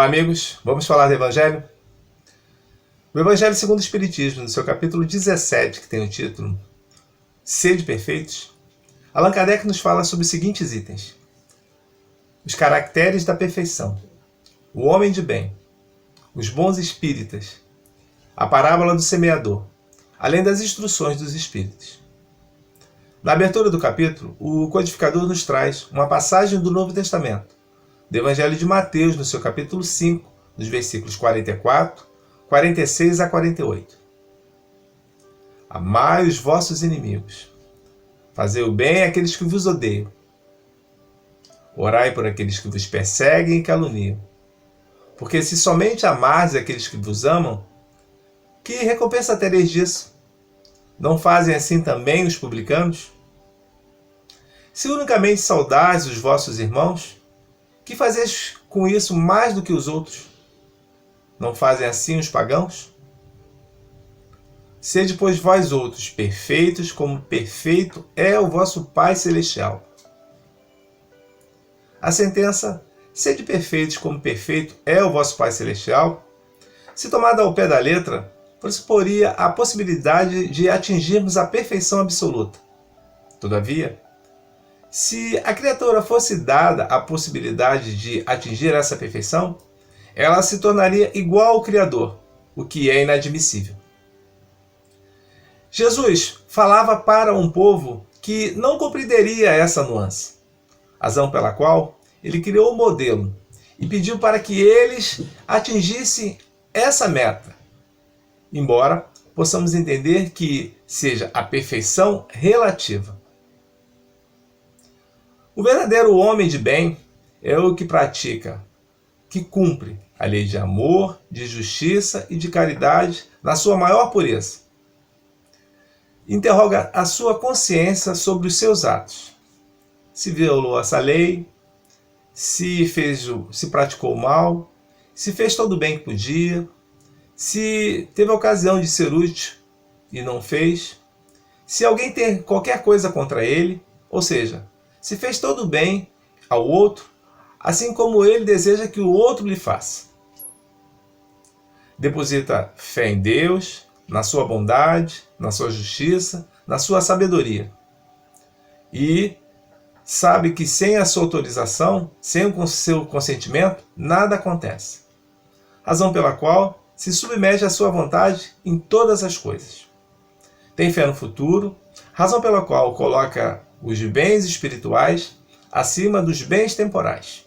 amigos, vamos falar do Evangelho? O Evangelho segundo o Espiritismo, no seu capítulo 17, que tem o título Sede Perfeitos, Allan Kardec nos fala sobre os seguintes itens: os caracteres da perfeição, o homem de bem, os bons espíritas, a parábola do semeador, além das instruções dos espíritos. Na abertura do capítulo, o codificador nos traz uma passagem do Novo Testamento, do Evangelho de Mateus, no seu capítulo 5, nos versículos 44, 46 a 48. Amai os vossos inimigos, fazei o bem àqueles que vos odeiam, orai por aqueles que vos perseguem e caluniam, porque se somente amardes aqueles que vos amam, que recompensa tereis disso? Não fazem assim também os publicanos? Se unicamente saudais os vossos irmãos, que fazeis com isso mais do que os outros? Não fazem assim os pagãos? Sede, pois, vós outros perfeitos, como perfeito é o vosso Pai Celestial. A sentença, sede perfeitos, como perfeito é o vosso Pai Celestial, se tomada ao pé da letra, pressuporia a possibilidade de atingirmos a perfeição absoluta. Todavia, se a criatura fosse dada a possibilidade de atingir essa perfeição, ela se tornaria igual ao Criador, o que é inadmissível. Jesus falava para um povo que não compreenderia essa nuance, razão pela qual ele criou um modelo e pediu para que eles atingissem essa meta, embora possamos entender que seja a perfeição relativa. O verdadeiro homem de bem é o que pratica, que cumpre a lei de amor, de justiça e de caridade na sua maior pureza. Interroga a sua consciência sobre os seus atos. Se violou essa lei, se praticou mal, se fez todo o bem que podia, se teve a ocasião de ser útil e não fez, se alguém tem qualquer coisa contra ele, ou seja, se fez todo o bem ao outro, assim como ele deseja que o outro lhe faça. Deposita fé em Deus, na sua bondade, na sua justiça, na sua sabedoria. E sabe que sem a sua autorização, sem o seu consentimento, nada acontece. Razão pela qual se submete à sua vontade em todas as coisas. Tem fé no futuro, razão pela qual coloca os bens espirituais acima dos bens temporais.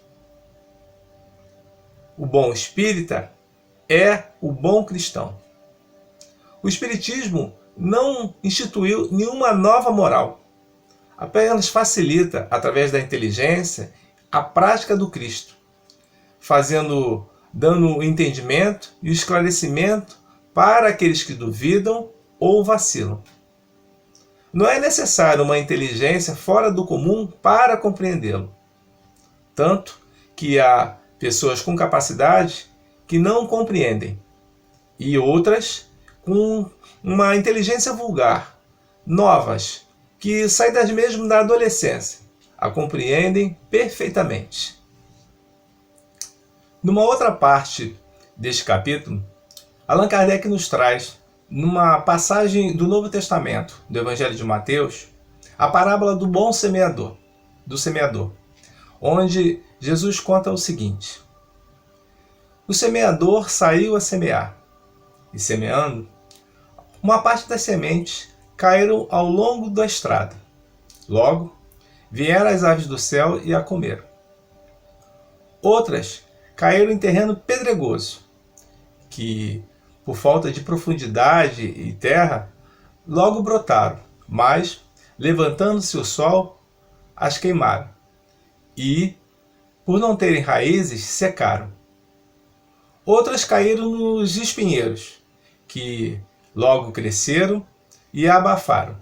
O bom espírita é o bom cristão. O Espiritismo não instituiu nenhuma nova moral, apenas facilita, através da inteligência, a prática do Cristo, dando o entendimento e o esclarecimento para aqueles que duvidam ou vacilam. Não é necessário uma inteligência fora do comum para compreendê-lo. Tanto que há pessoas com capacidade que não compreendem, e outras com uma inteligência vulgar, novas, que saídas mesmo da adolescência, a compreendem perfeitamente. Numa outra parte deste capítulo, Allan Kardec nos traz, numa passagem do Novo Testamento, do Evangelho de Mateus, a parábola do bom semeador, onde Jesus conta o seguinte: o semeador saiu a semear, e semeando, uma parte das sementes caíram ao longo da estrada. Logo, vieram as aves do céu e a comeram. Outras caíram em terreno pedregoso, que, por falta de profundidade e terra, logo brotaram, mas, levantando-se o sol, as queimaram, e, por não terem raízes, secaram. Outras caíram nos espinheiros, que logo cresceram e a abafaram.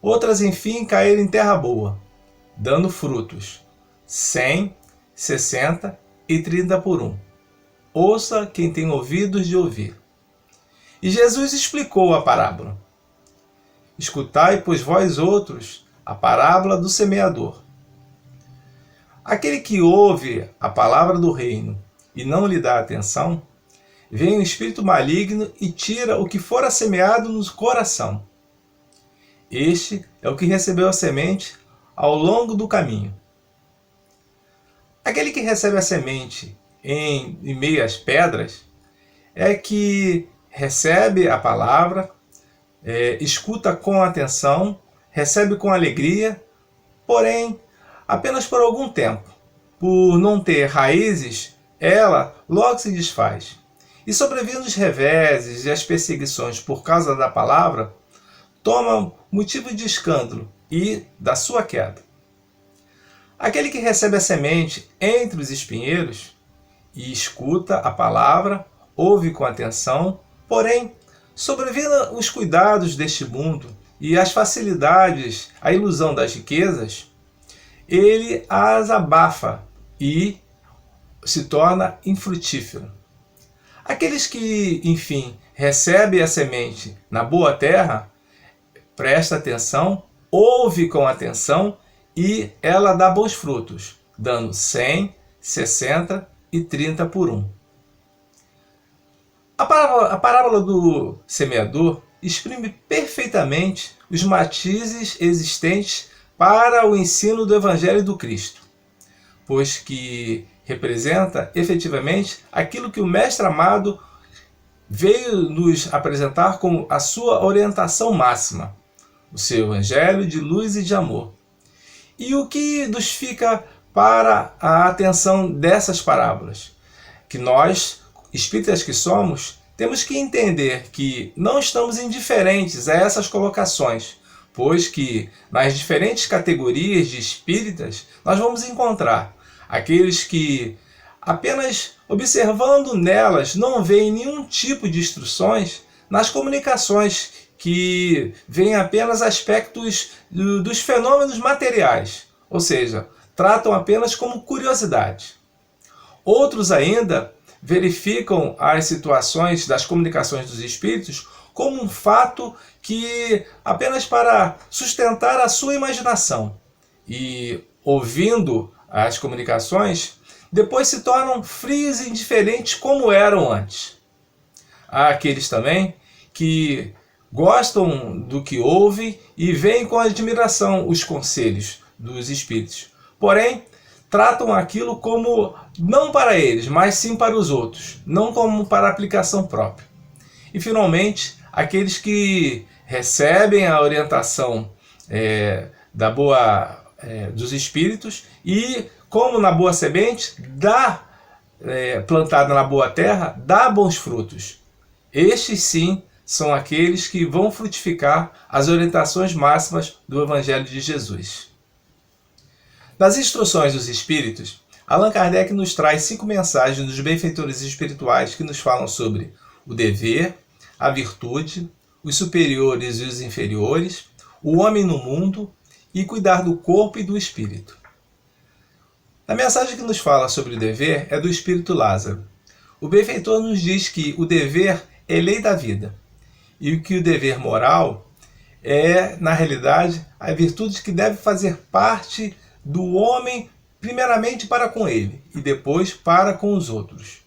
Outras, enfim, caíram em terra boa, dando frutos, 100, 60 e 30 por um. Ouça quem tem ouvidos de ouvir. E Jesus explicou a parábola. Escutai, pois, vós outros, a parábola do semeador. Aquele que ouve a palavra do reino e não lhe dá atenção, vem o espírito maligno e tira o que fora semeado no coração. Este é o que recebeu a semente ao longo do caminho. Aquele que recebe a semente em meio às pedras é que recebe a palavra, escuta com atenção, recebe com alegria, porém, apenas por algum tempo. Por não ter raízes, ela logo se desfaz. E sobrevindo os reveses e as perseguições por causa da palavra, toma motivo de escândalo e da sua queda. Aquele que recebe a semente entre os espinheiros e escuta a palavra, ouve com atenção, porém, sobrevindo os cuidados deste mundo e as facilidades, a ilusão das riquezas, ele as abafa e se torna infrutífero. Aqueles que, enfim, recebem a semente na boa terra, presta atenção, ouve com atenção e ela dá bons frutos, dando 100, 60 e 30 por 1. A parábola do semeador exprime perfeitamente os matizes existentes para o ensino do Evangelho do Cristo, pois que representa efetivamente aquilo que o Mestre amado veio nos apresentar como a sua orientação máxima, o seu Evangelho de luz e de amor. E o que nos fica para a atenção dessas parábolas? Que nós, espíritas que somos, temos que entender que não estamos indiferentes a essas colocações, pois que nas diferentes categorias de espíritas nós vamos encontrar aqueles que, apenas observando nelas, não veem nenhum tipo de instruções nas comunicações, que veem apenas aspectos dos fenômenos materiais, ou seja, tratam apenas como curiosidade. Outros ainda verificam as situações das comunicações dos espíritos como um fato que apenas para sustentar a sua imaginação. E, ouvindo as comunicações, depois se tornam frios e indiferentes como eram antes. Há aqueles também que gostam do que ouvem e veem com admiração os conselhos dos espíritos. Porém, tratam aquilo como não para eles, mas sim para os outros, não como para aplicação própria. E, finalmente, aqueles que recebem a orientação dos espíritos e, como na boa semente, plantada na boa terra, dá bons frutos. Estes, sim, são aqueles que vão frutificar as orientações máximas do Evangelho de Jesus. Nas instruções dos Espíritos, Allan Kardec nos traz 5 mensagens dos benfeitores espirituais que nos falam sobre o dever, a virtude, os superiores e os inferiores, o homem no mundo e cuidar do corpo e do espírito. A mensagem que nos fala sobre o dever é do Espírito Lázaro. O benfeitor nos diz que o dever é lei da vida e que o dever moral é, na realidade, a virtude que deve fazer parte do homem, primeiramente para com ele e depois para com os outros.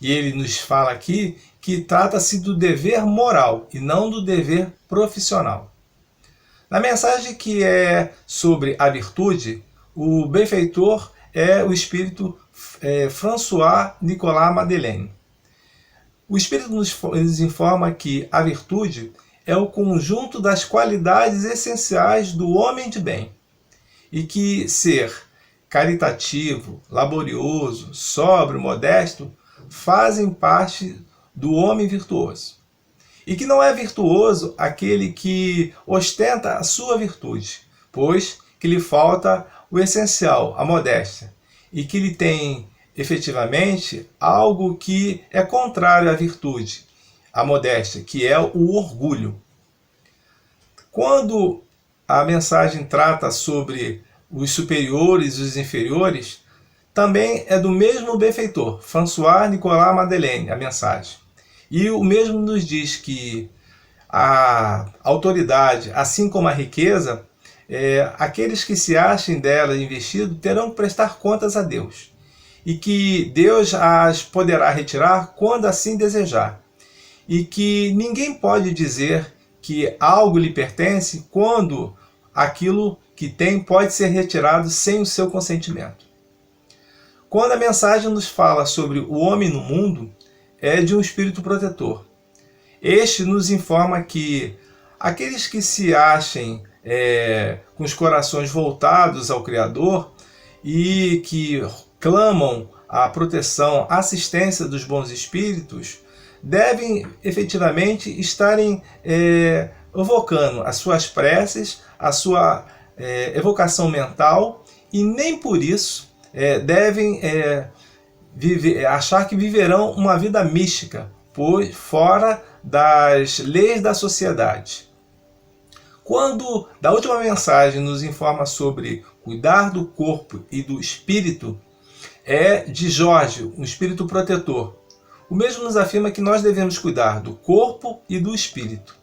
E ele nos fala aqui que trata-se do dever moral e não do dever profissional. Na mensagem que é sobre a virtude, o benfeitor é o espírito François Nicolas Madeleine. O espírito nos informa que a virtude é o conjunto das qualidades essenciais do homem de bem e que ser caritativo, laborioso, sóbrio, modesto fazem parte do homem virtuoso. E que não é virtuoso aquele que ostenta a sua virtude, pois que lhe falta o essencial, a modéstia, e que lhe tem efetivamente algo que é contrário à virtude, a modéstia, que é o orgulho. Quando a mensagem trata sobre os superiores e os inferiores, também é do mesmo benfeitor, François Nicolas Madeleine, a mensagem. E o mesmo nos diz que a autoridade, assim como a riqueza, aqueles que se achem dela investido terão que prestar contas a Deus. e que Deus as poderá retirar quando assim desejar, e que ninguém pode dizer que algo lhe pertence quando aquilo que tem pode ser retirado sem o seu consentimento. Quando a mensagem nos fala sobre o homem no mundo, é de um espírito protetor. Este nos informa que aqueles que se achem com os corações voltados ao Criador e que clamam a proteção, a assistência dos bons espíritos, devem efetivamente estarem evocando as suas preces, a sua evocação mental, e nem por isso devem achar que viverão uma vida mística, por fora das leis da sociedade. Quando da última mensagem nos informa sobre cuidar do corpo e do espírito, é de Jorge, um espírito protetor. O mesmo nos afirma que nós devemos cuidar do corpo e do espírito.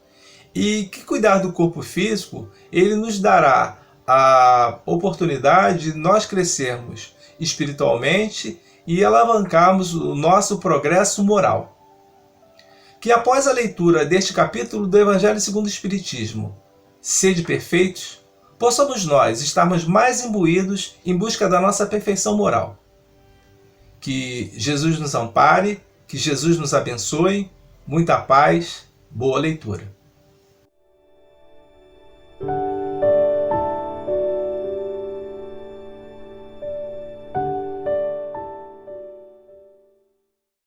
E que cuidar do corpo físico, ele nos dará a oportunidade de nós crescermos espiritualmente e alavancarmos o nosso progresso moral. Que após a leitura deste capítulo do Evangelho segundo o Espiritismo, Sede perfeitos, possamos nós estarmos mais imbuídos em busca da nossa perfeição moral. Que Jesus nos ampare, que Jesus nos abençoe, muita paz, boa leitura.